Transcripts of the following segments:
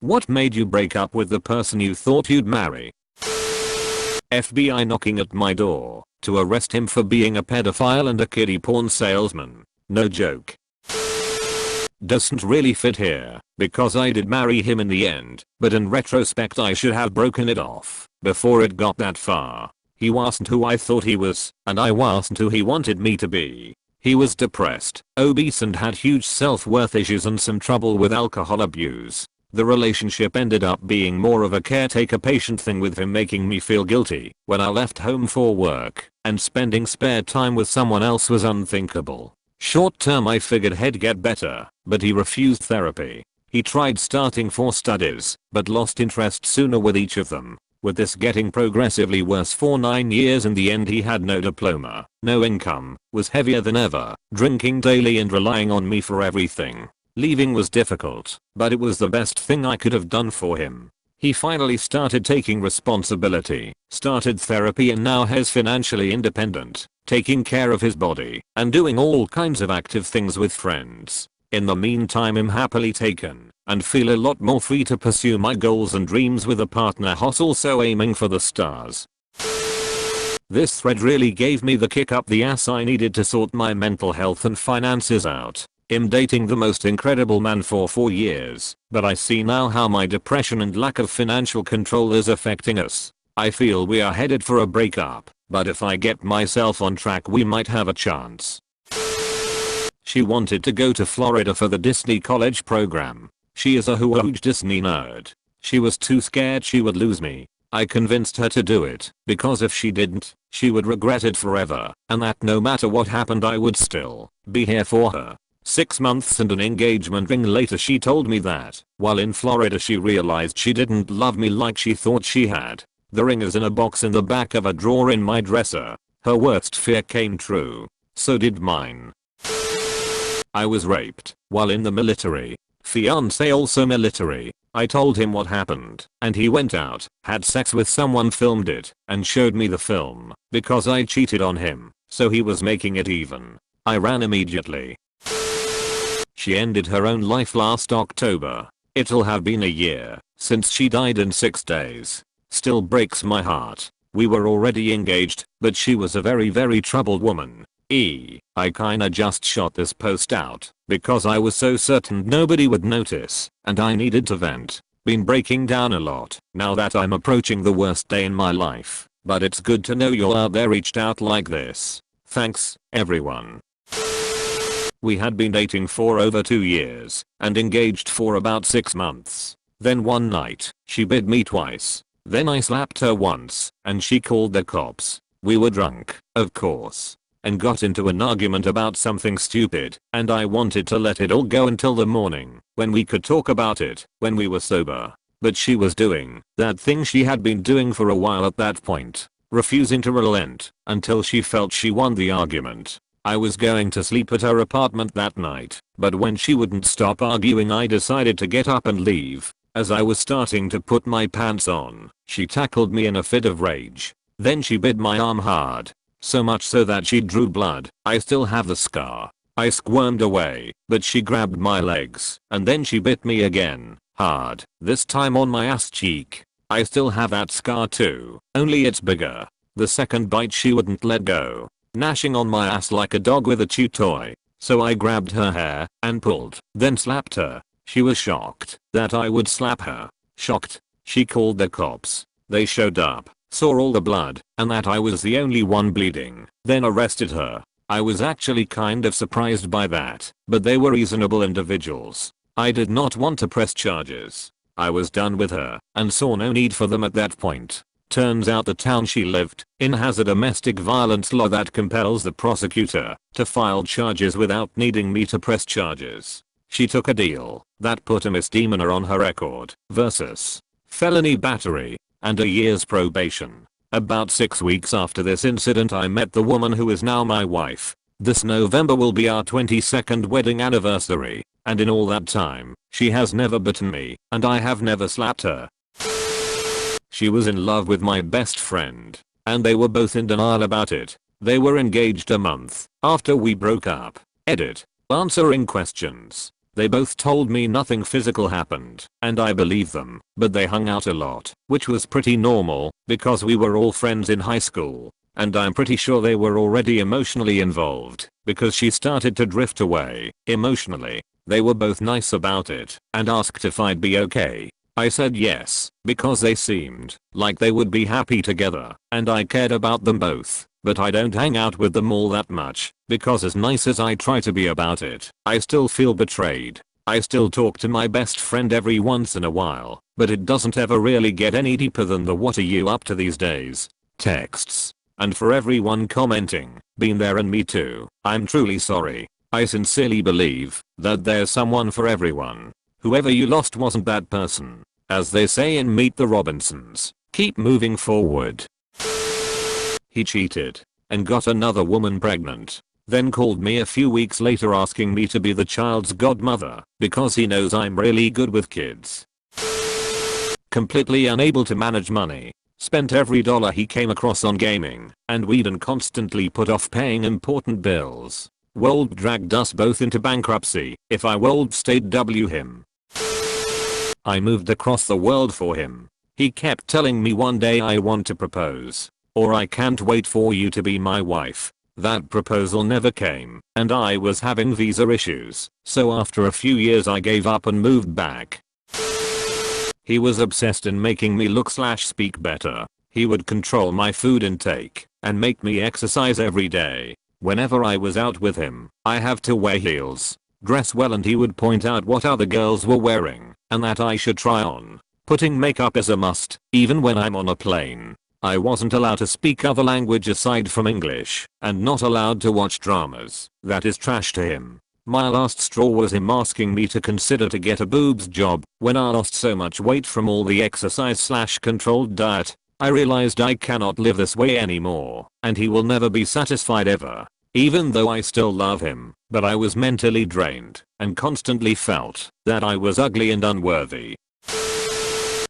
What made you break up with the person you thought you'd marry? FBI knocking at my door to arrest him for being a pedophile and a kiddie porn salesman. No joke. Doesn't really fit here because I did marry him in the end, but in retrospect I should have broken it off before it got that far. He wasn't who I thought he was, and I wasn't who he wanted me to be. He was depressed, obese and had huge self-worth issues and some trouble with alcohol abuse. The relationship ended up being more of a caretaker-patient thing with him making me feel guilty when I left home for work, and spending spare time with someone else was unthinkable. Short term I figured he'd get better, but he refused therapy. He tried starting 4 studies, but lost interest sooner with each of them. With this getting progressively worse for 9 years, in the end he had no diploma, no income, was heavier than ever, drinking daily and relying on me for everything. Leaving was difficult, but it was the best thing I could have done for him. He finally started taking responsibility, started therapy, and now is financially independent, taking care of his body, and doing all kinds of active things with friends. In the meantime I'm happily taken, and feel a lot more free to pursue my goals and dreams with a partner who's also aiming for the stars. This thread really gave me the kick up the ass I needed to sort my mental health and finances out. I'm dating the most incredible man for 4 years, but I see now how my depression and lack of financial control is affecting us. I feel we are headed for a breakup, but if I get myself on track we might have a chance. She wanted to go to Florida for the Disney college program. She is a huge Disney nerd. She was too scared she would lose me. I convinced her to do it, because if she didn't, she would regret it forever, and that no matter what happened I would still be here for her. 6 months and an engagement ring later she told me that, while in Florida she realized she didn't love me like she thought she had. The ring is in a box in the back of a drawer in my dresser. Her worst fear came true. So did mine. I was raped while in the military. Fiance also military. I told him what happened, and he went out, had sex with someone, filmed it, and showed me the film, because I cheated on him, so he was making it even. I ran immediately. She ended her own life last October. It'll have been a year since she died in 6 days. Still breaks my heart. We were already engaged, but she was a very troubled woman. I kinda just shot this post out because I was so certain nobody would notice, and I needed to vent. Been breaking down a lot now that I'm approaching the worst day in my life, but it's good to know you're out there reached out like this. Thanks, everyone. We had been dating for over 2 years and engaged for about 6 months. Then one night, she bid me twice. Then I slapped her once, and she called the cops. We were drunk, of course, and got into an argument about something stupid, and I wanted to let it all go until the morning, when we could talk about it, when we were sober. But she was doing that thing she had been doing for a while at that point, refusing to relent until she felt she won the argument. I was going to sleep at her apartment that night, but when she wouldn't stop arguing I decided to get up and leave. As I was starting to put my pants on, she tackled me in a fit of rage. Then she bit my arm hard. So much so that she drew blood. I still have the scar. I squirmed away, but she grabbed my legs, and then she bit me again, hard, this time on my ass cheek. I still have that scar too, only it's bigger. The second bite she wouldn't let go, gnashing on my ass like a dog with a chew toy. So I grabbed her hair and pulled, then slapped her. She was shocked that I would slap her. Shocked. She called the cops. They showed up, saw all the blood, and that I was the only one bleeding, then arrested her. I was actually kind of surprised by that, but they were reasonable individuals. I did not want to press charges. I was done with her, and saw no need for them at that point. Turns out the town she lived in has a domestic violence law that compels the prosecutor to file charges without needing me to press charges. She took a deal that put a misdemeanor on her record versus felony battery and a year's probation. About 6 weeks after this incident I met the woman who is now my wife. This November will be our 22nd wedding anniversary, and in all that time, she has never bitten me, and I have never slapped her. She was in love with my best friend, and they were both in denial about it. They were engaged a month after we broke up. Edit. Answering questions. They both told me nothing physical happened, and I believe them, but they hung out a lot, which was pretty normal, because we were all friends in high school. And I'm pretty sure they were already emotionally involved, because she started to drift away, emotionally. They were both nice about it, and asked if I'd be okay. I said yes, because they seemed like they would be happy together, and I cared about them both. But I don't hang out with them all that much, because as nice as I try to be about it, I still feel betrayed. I still talk to my best friend every once in a while, but it doesn't ever really get any deeper than the "what are you up to these days" texts. And for everyone commenting, been there and me too, I'm truly sorry. I sincerely believe that there's someone for everyone. Whoever you lost wasn't that person. As they say in Meet the Robinsons, keep moving forward. He cheated and got another woman pregnant. Then called me a few weeks later asking me to be the child's godmother because he knows I'm really good with kids. Completely unable to manage money. Spent every dollar he came across on gaming and weed and constantly put off paying important bills. World dragged us both into bankruptcy. If I would stayed him. I moved across the world for him. He kept telling me one day I want to propose. Or I can't wait for you to be my wife. That proposal never came, and I was having visa issues, so after a few years I gave up and moved back. He was obsessed in making me look/speak better. He would control my food intake and make me exercise every day. Whenever I was out with him, I have to wear heels, dress well, and he would point out what other girls were wearing and that I should try on. Putting makeup is a must, even when I'm on a plane. I wasn't allowed to speak other language aside from English, and not allowed to watch dramas. That is trash to him. My last straw was him asking me to consider to get a boobs job. When I lost so much weight from all the exercise/controlled diet, I realized I cannot live this way anymore, and he will never be satisfied ever. Even though I still love him, but I was mentally drained, and constantly felt that I was ugly and unworthy.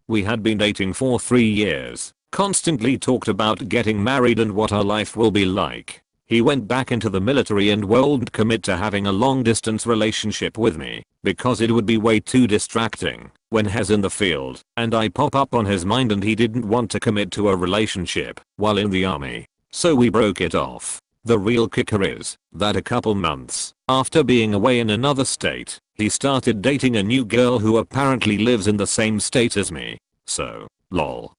We had been dating for 3 years. Constantly talked about getting married and what our life will be like. He went back into the military and wouldn't commit to having a long distance relationship with me because it would be way too distracting when he's in the field and I pop up on his mind, and he didn't want to commit to a relationship while in the army. So we broke it off. The real kicker is that a couple months after being away in another state, he started dating a new girl who apparently lives in the same state as me. So, lol.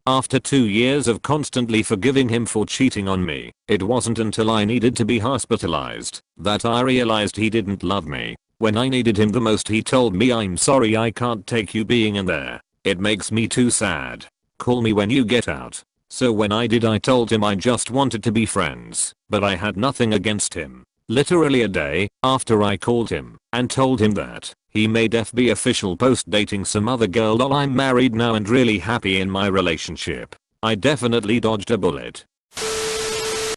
After 2 years of constantly forgiving him for cheating on me, it wasn't until I needed to be hospitalized that I realized he didn't love me. When I needed him the most, he told me, "I'm sorry, I can't take you being in there. It makes me too sad. Call me when you get out." So when I did, I told him I just wanted to be friends, but I had nothing against him. Literally a day after I called him and told him that, he made FB official post dating some other girl. Lol, I'm married now and really happy in my relationship. I definitely dodged a bullet.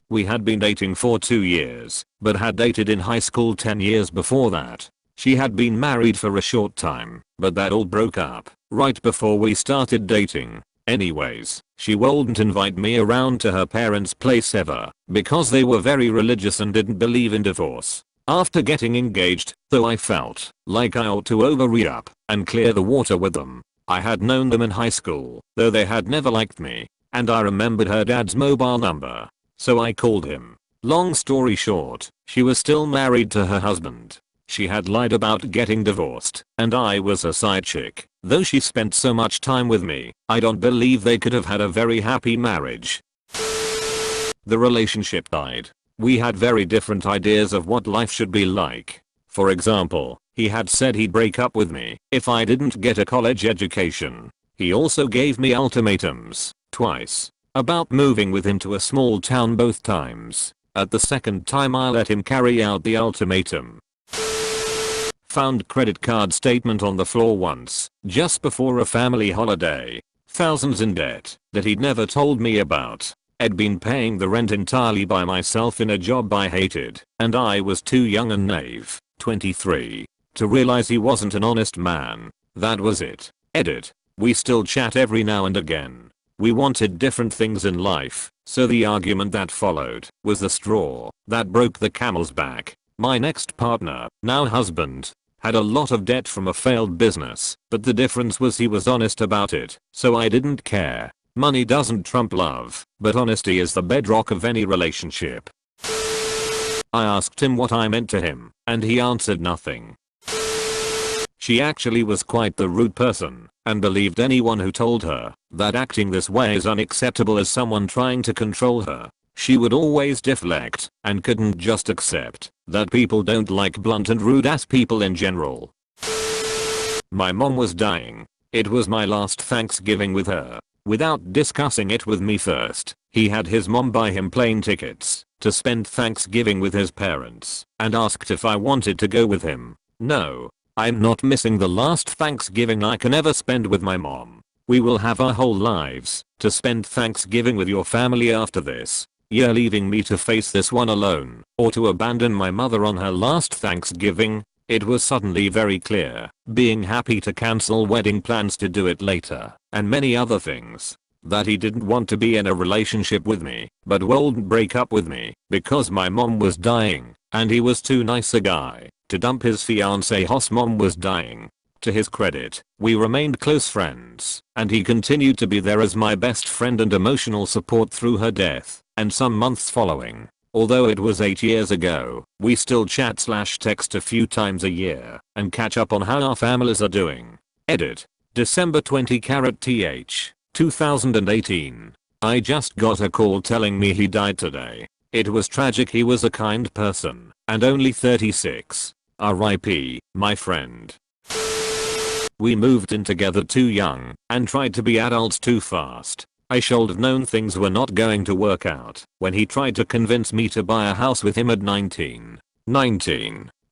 We had been dating for 2 years, but had dated in high school 10 years before that. She had been married for a short time, but that all broke up right before we started dating. Anyways, she wouldn't invite me around to her parents' place ever because they were very religious and didn't believe in divorce. After getting engaged, though, I felt like I ought to re-up and clear the water with them. I had known them in high school, though they had never liked me, and I remembered her dad's mobile number. So I called him. Long story short, she was still married to her husband. She had lied about getting divorced, and I was a side chick. Though she spent so much time with me, I don't believe they could have had a very happy marriage. The relationship died. We had very different ideas of what life should be like. For example, he had said he'd break up with me if I didn't get a college education. He also gave me ultimatums, twice, about moving with him to a small town both times. At the second time I let him carry out the ultimatum. Found credit card statement on the floor once, just before a family holiday. Thousands in debt that he'd never told me about. I'd been paying the rent entirely by myself in a job I hated, and I was too young and naive, 23, to realize he wasn't an honest man. That was it. Edit. We still chat every now and again. We wanted different things in life, so the argument that followed was the straw that broke the camel's back. My next partner, now husband, had a lot of debt from a failed business, but the difference was he was honest about it, so I didn't care. Money doesn't trump love, but honesty is the bedrock of any relationship. I asked him what I meant to him, and he answered nothing. She actually was quite the rude person, and believed anyone who told her that acting this way is unacceptable as someone trying to control her. She would always deflect, and couldn't just accept that people don't like blunt and rude ass people in general. My mom was dying. It was my last Thanksgiving with her. Without discussing it with me first, he had his mom buy him plane tickets to spend Thanksgiving with his parents, and asked if I wanted to go with him. No. I'm not missing the last Thanksgiving I can ever spend with my mom. We will have our whole lives to spend Thanksgiving with your family after this. You're leaving me to face this one alone, or to abandon my mother on her last Thanksgiving. It was suddenly very clear, being happy to cancel wedding plans to do it later, and many other things, that he didn't want to be in a relationship with me, but wouldn't break up with me because my mom was dying, and he was too nice a guy to dump his fiancée whose mom was dying. To his credit, we remained close friends, and he continued to be there as my best friend and emotional support through her death, and some months following. Although it was 8 years ago, we still chat/text a few times a year, and catch up on how our families are doing. Edit. December 20 th 2018. I just got a call telling me he died today. It was tragic. He was a kind person, and only 36. RIP, my friend. We moved in together too young, and tried to be adults too fast. I should have known things were not going to work out when he tried to convince me to buy a house with him at 19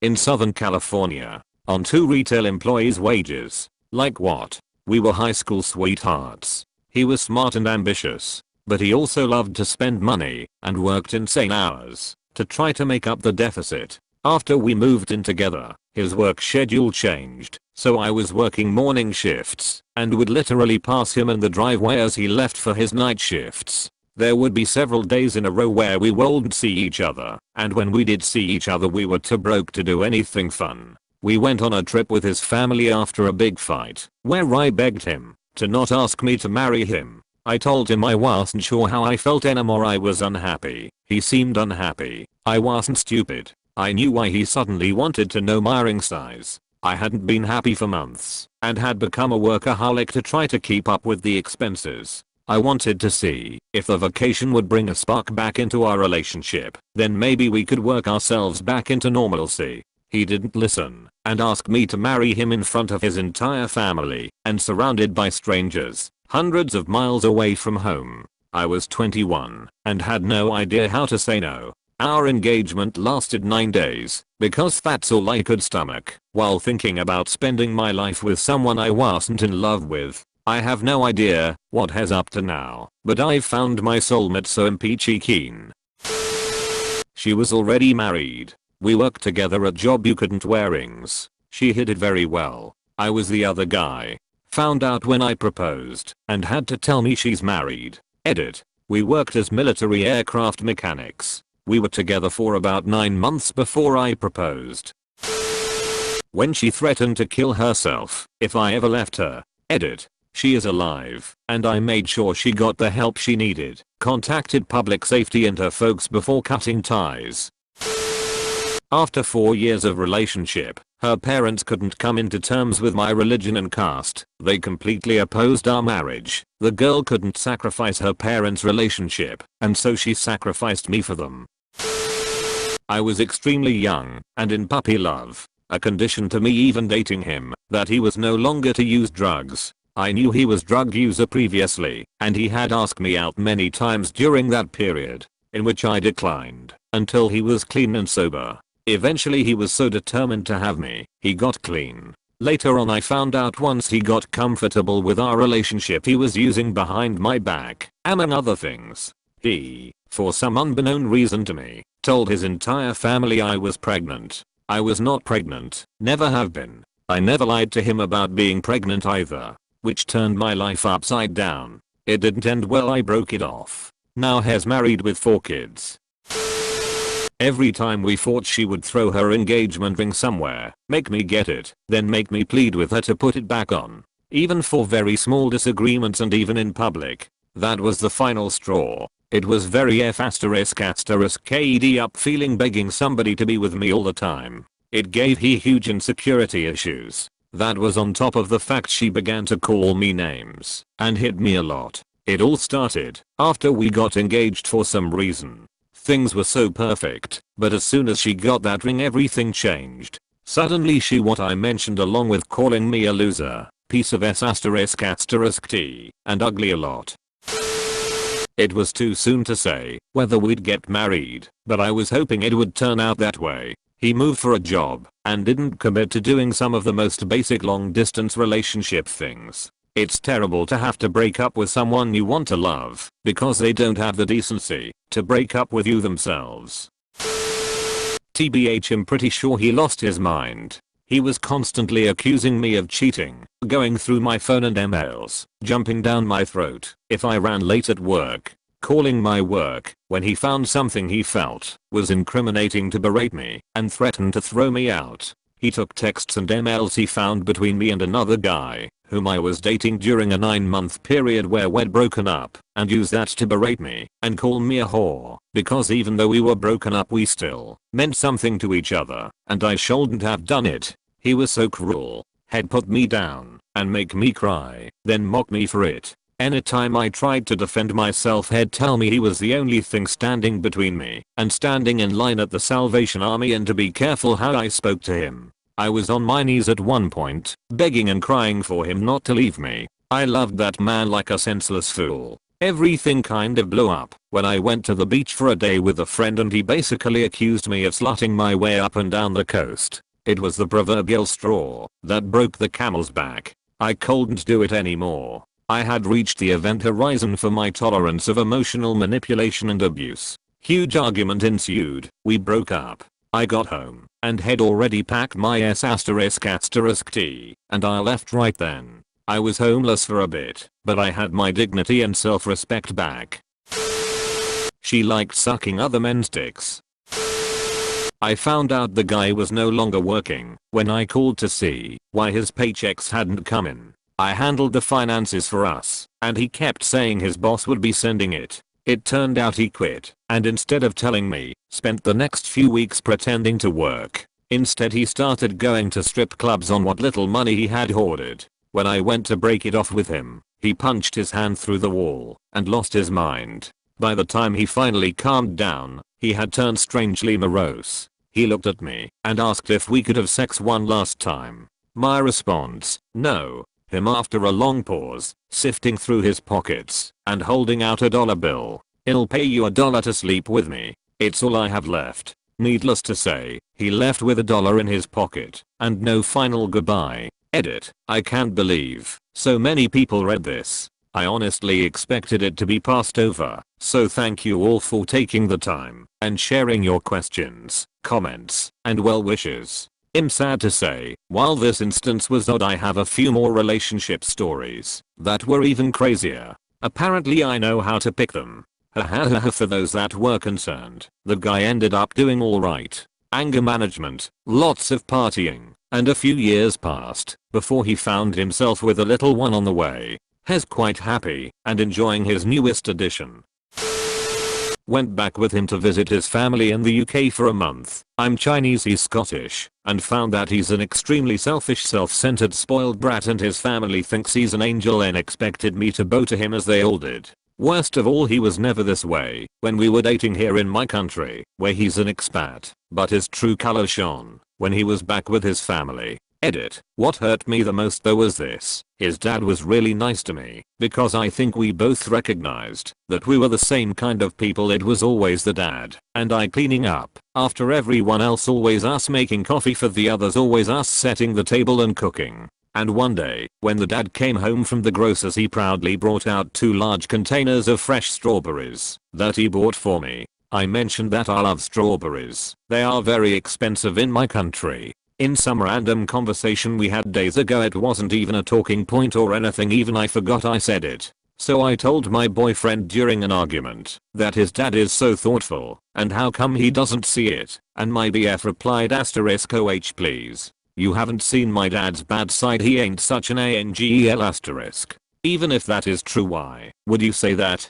in Southern California on 2 retail employees' wages. Like what? We were high school sweethearts. He was smart and ambitious, but he also loved to spend money and worked insane hours to try to make up the deficit. After we moved in together, his work schedule changed, so I was working morning shifts and would literally pass him in the driveway as he left for his night shifts. There would be several days in a row where we wouldn't see each other, and when we did see each other we were too broke to do anything fun. We went on a trip with his family after a big fight, where I begged him to not ask me to marry him. I told him I wasn't sure how I felt anymore. I was unhappy. He seemed unhappy. I wasn't stupid. I knew why he suddenly wanted to know my ring size. I hadn't been happy for months, and had become a workaholic to try to keep up with the expenses. I wanted to see if the vacation would bring a spark back into our relationship, then maybe we could work ourselves back into normalcy. He didn't listen, and asked me to marry him in front of his entire family, and surrounded by strangers, hundreds of miles away from home. I was 21, and had no idea how to say no. Our engagement lasted 9 days, because that's all I could stomach, while thinking about spending my life with someone I wasn't in love with. I have no idea what has up to now, but I've found my soulmate, so I'm peachy keen. She was already married. We worked together at job you couldn't wear rings. She hid it very well. I was the other guy. Found out when I proposed, and had to tell me she's married. Edit. We worked as military aircraft mechanics. We were together for about 9 months before I proposed. When she threatened to kill herself if I ever left her. Edit. She is alive, and I made sure she got the help she needed. Contacted public safety and her folks before cutting ties. After 4 years of relationship, her parents couldn't come into terms with my religion and caste. They completely opposed our marriage. The girl couldn't sacrifice her parents' relationship, and so she sacrificed me for them. I was extremely young, and in puppy love. A condition to me even dating him, that he was no longer to use drugs. I knew he was drug user previously, and he had asked me out many times during that period, in which I declined, until he was clean and sober. Eventually he was so determined to have me, he got clean. Later on I found out once he got comfortable with our relationship he was using behind my back, among other things. He, for some unbeknown reason to me, told his entire family I was pregnant. I was not pregnant, never have been. I never lied to him about being pregnant either, which turned my life upside down. It didn't end well. I broke it off. Now he's married with 4 kids. Every time we fought she would throw her engagement ring somewhere, make me get it, then make me plead with her to put it back on. Even for very small disagreements and even in public. That was the final straw. It was very F***KD up feeling begging somebody to be with me all the time. It gave he huge insecurity issues. That was on top of the fact she began to call me names and hit me a lot. It all started after we got engaged for some reason. Things were so perfect, but as soon as she got that ring everything changed. Suddenly she what I mentioned along with calling me a loser, piece of S***T, and ugly a lot. It was too soon to say whether we'd get married, but I was hoping it would turn out that way. He moved for a job and didn't commit to doing some of the most basic long distance relationship things. It's terrible to have to break up with someone you want to love because they don't have the decency to break up with you themselves. TBH, I'm pretty sure he lost his mind. He was constantly accusing me of cheating, going through my phone and emails, jumping down my throat if I ran late at work, calling my work when he found something he felt was incriminating to berate me and threatened to throw me out. He took texts and emails he found between me and another guy whom I was dating during a 9-month period where we'd broken up and used that to berate me and call me a whore because even though we were broken up we still meant something to each other and I shouldn't have done it. He was so cruel. He'd put me down and make me cry, then mock me for it. Anytime I tried to defend myself he'd tell me he was the only thing standing between me and standing in line at the Salvation Army and to be careful how I spoke to him. I was on my knees at one point, begging and crying for him not to leave me. I loved that man like a senseless fool. Everything kind of blew up when I went to the beach for a day with a friend and he basically accused me of slutting my way up and down the coast. It was the proverbial straw that broke the camel's back. I couldn't do it anymore. I had reached the event horizon for my tolerance of emotional manipulation and abuse. Huge argument ensued. We broke up. I got home and had already packed my S***T and I left right then. I was homeless for a bit, but I had my dignity and self-respect back. She liked sucking other men's dicks. I found out the guy was no longer working when I called to see why his paychecks hadn't come in. I handled the finances for us, and he kept saying his boss would be sending it. It turned out he quit, and instead of telling me, spent the next few weeks pretending to work. Instead he started going to strip clubs on what little money he had hoarded. When I went to break it off with him, he punched his hand through the wall and lost his mind. By the time he finally calmed down, he had turned strangely morose. He looked at me and asked if we could have sex one last time. My response, no. Him after a long pause, sifting through his pockets and holding out a $1 bill. I'll pay you $1 to sleep with me. It's all I have left. Needless to say, he left with $1 in his pocket and no final goodbye. Edit. I can't believe so many people read this. I honestly expected it to be passed over, so thank you all for taking the time and sharing your questions, comments, and well wishes. I'm sad to say, while this instance was odd, I have a few more relationship stories that were even crazier. Apparently I know how to pick them. Hahaha. For those that were concerned, the guy ended up doing alright. Anger management, lots of partying, and a few years passed before he found himself with a little one on the way. He's quite happy and enjoying his newest addition. Went back with him to visit his family in the UK for a month. I'm Chinese, he's Scottish, and found that he's an extremely selfish, self-centered, spoiled brat and his family thinks he's an angel and expected me to bow to him as they all did. Worst of all, he was never this way when we were dating here in my country, where he's an expat, but his true color shone when he was back with his family. Edit. What hurt me the most though was this. His dad was really nice to me because I think we both recognized that we were the same kind of people. It was always the dad and I cleaning up after everyone else, always us making coffee for the others, always us setting the table and cooking. And one day, when the dad came home from the grocers, he proudly brought out 2 large containers of fresh strawberries that he bought for me. I mentioned that I love strawberries. They are very expensive in my country. In some random conversation we had days ago, it wasn't even a talking point or anything, even I forgot I said it. So I told my boyfriend during an argument that his dad is so thoughtful and how come he doesn't see it, and my BF replied "OH please. You haven't seen my dad's bad side, he ain't such an angel. Even if that is true, why would you say that?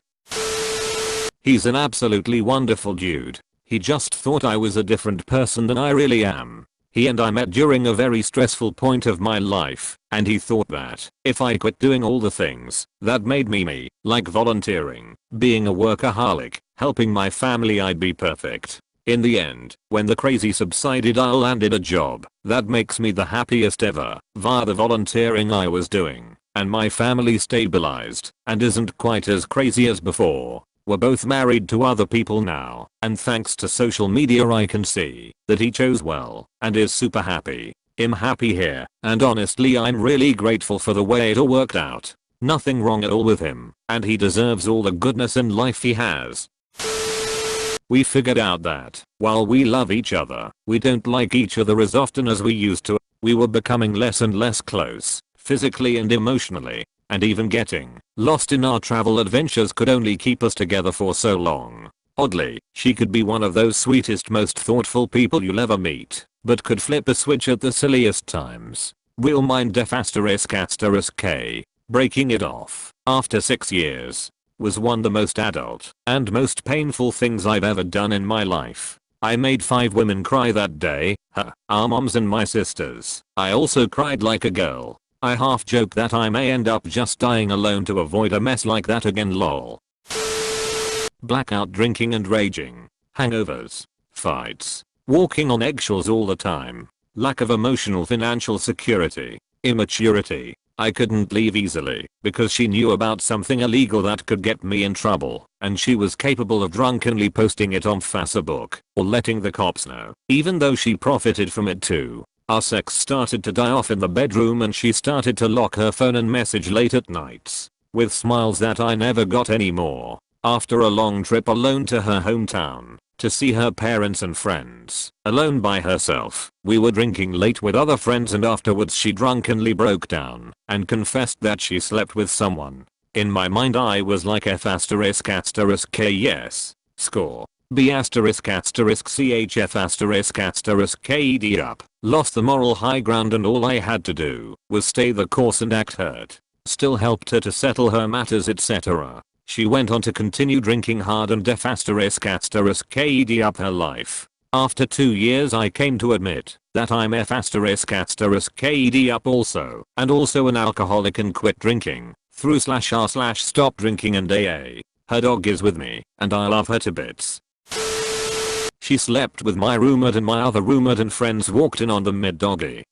He's an absolutely wonderful dude. He just thought I was a different person than I really am. He and I met during a very stressful point of my life, and he thought that if I quit doing all the things that made me me, like volunteering, being a workaholic, helping my family, I'd be perfect. In the end, when the crazy subsided, I landed a job that makes me the happiest ever via the volunteering I was doing, and my family stabilized and isn't quite as crazy as before. We're both married to other people now, and thanks to social media I can see that he chose well and is super happy. I'm happy here, and honestly I'm really grateful for the way it all worked out. Nothing wrong at all with him, and he deserves all the goodness in life he has. We figured out that while we love each other, we don't like each other as often as we used to. We were becoming less and less close, physically and emotionally. And even getting lost in our travel adventures could only keep us together for so long. Oddly, she could be one of those sweetest, most thoughtful people you'll ever meet, but could flip a switch at the silliest times. Real mind K. Breaking it off after 6 years was one of the most adult and most painful things I've ever done in my life. I made 5 women cry that day, our moms and my sisters. I also cried like a girl. I half joke that I may end up just dying alone to avoid a mess like that again, lol. Blackout drinking and raging. Hangovers. Fights. Walking on eggshells all the time. Lack of emotional financial security. Immaturity. I couldn't leave easily because she knew about something illegal that could get me in trouble, and she was capable of drunkenly posting it on Facebook or letting the cops know, even though she profited from it too. Our sex started to die off in the bedroom, and she started to lock her phone and message late at nights with smiles that I never got anymore. After a long trip alone to her hometown to see her parents and friends, alone by herself, we were drinking late with other friends, and afterwards she drunkenly broke down and confessed that she slept with someone. In my mind I was like F***K yes. Score. B***CHF**KED up. Lost the moral high ground, and all I had to do was stay the course and act hurt. Still helped her to settle her matters, etc. She went on to continue drinking hard and F***KED up her life. After 2 years I came to admit that I'm F***KED up also, and also an alcoholic, and quit drinking through /r/stop drinking and AA. Her dog is with me, and I love her to bits. She slept with my roommate, and my other roommate and friends walked in on the mid-doggy.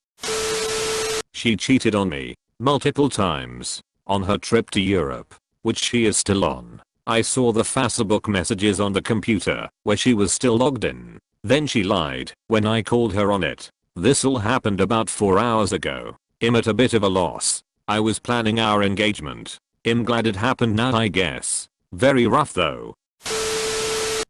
She cheated on me multiple times on her trip to Europe, which she is still on. I saw the Facebook messages on the computer where she was still logged in. Then she lied when I called her on it. This all happened about 4 hours ago. I'm at a bit of a loss. I was planning our engagement. I'm glad it happened now, I guess. Very rough though.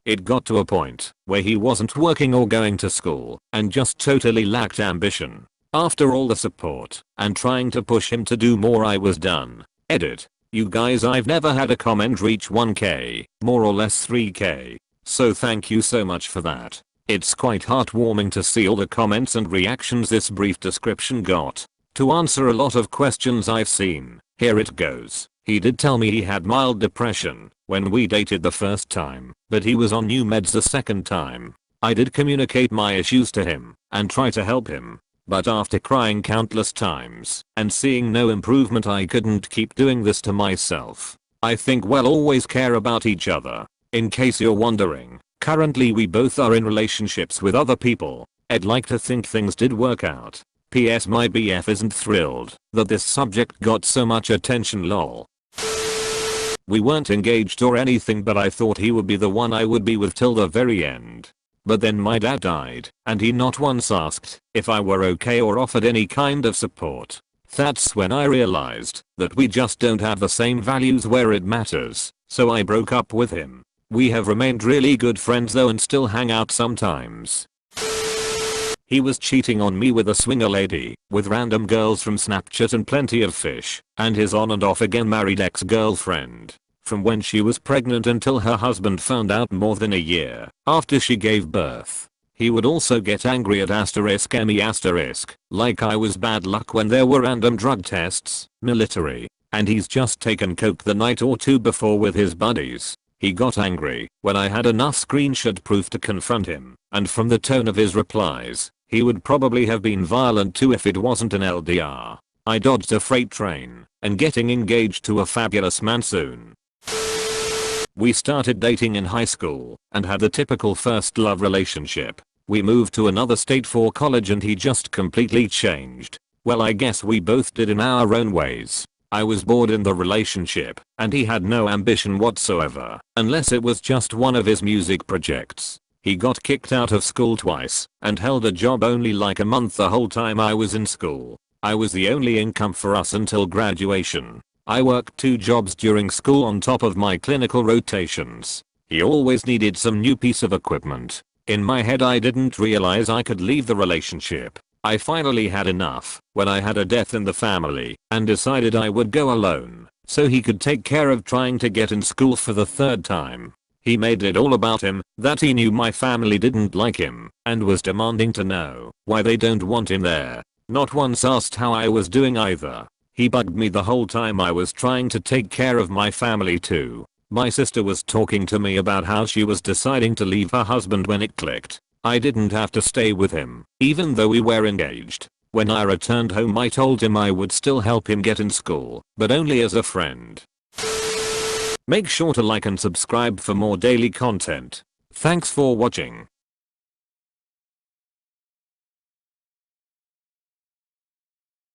It got to a point where he wasn't working or going to school and just totally lacked ambition. After all the support and trying to push him to do more, I was done. Edit. You guys, I've never had a comment reach 1k, more or less 3k. So thank you so much for that. It's quite heartwarming to see all the comments and reactions this brief description got. To answer a lot of questions I've seen, here it goes. He did tell me he had mild depression when we dated the first time, but he was on new meds the second time. I did communicate my issues to him and try to help him, but after crying countless times and seeing no improvement, I couldn't keep doing this to myself. I think we'll always care about each other. In case you're wondering, currently we both are in relationships with other people. I'd like to think things did work out. PS, my BF isn't thrilled that this subject got so much attention, lol. We weren't engaged or anything, but I thought he would be the one I would be with till the very end. But then my dad died, and he not once asked if I were okay or offered any kind of support. That's when I realized that we just don't have the same values where it matters, so I broke up with him. We have remained really good friends though and still hang out sometimes. He was cheating on me with a swinger lady, with random girls from Snapchat and plenty of fish, and his on and off again married ex-girlfriend. From when she was pregnant until her husband found out more than a year after she gave birth. He would also get angry at *me**, like I was bad luck when there were random drug tests, military, and he's just taken coke the night or two before with his buddies. He got angry when I had enough screenshot proof to confront him, and from the tone of his replies, he would probably have been violent too if it wasn't an LDR. I dodged a freight train and getting engaged to a fabulous man soon. We started dating in high school and had the typical first love relationship. We moved to another state for college and he just completely changed. Well, I guess we both did in our own ways. I was bored in the relationship and he had no ambition whatsoever, unless it was just one of his music projects. He got kicked out of school twice and held a job only like a month the whole time I was in school. I was the only income for us until graduation. I worked 2 jobs during school on top of my clinical rotations. He always needed some new piece of equipment. In my head I didn't realize I could leave the relationship. I finally had enough when I had a death in the family and decided I would go alone so he could take care of trying to get in school for the 3rd time. He made it all about him, that he knew my family didn't like him and was demanding to know why they don't want him there. Not once asked how I was doing either. He bugged me the whole time I was trying to take care of my family too. My sister was talking to me about how she was deciding to leave her husband when it clicked. I didn't have to stay with him, even though we were engaged. When I returned home I told him I would still help him get in school, but only as a friend. Make sure to like and subscribe for more daily content. Thanks for watching.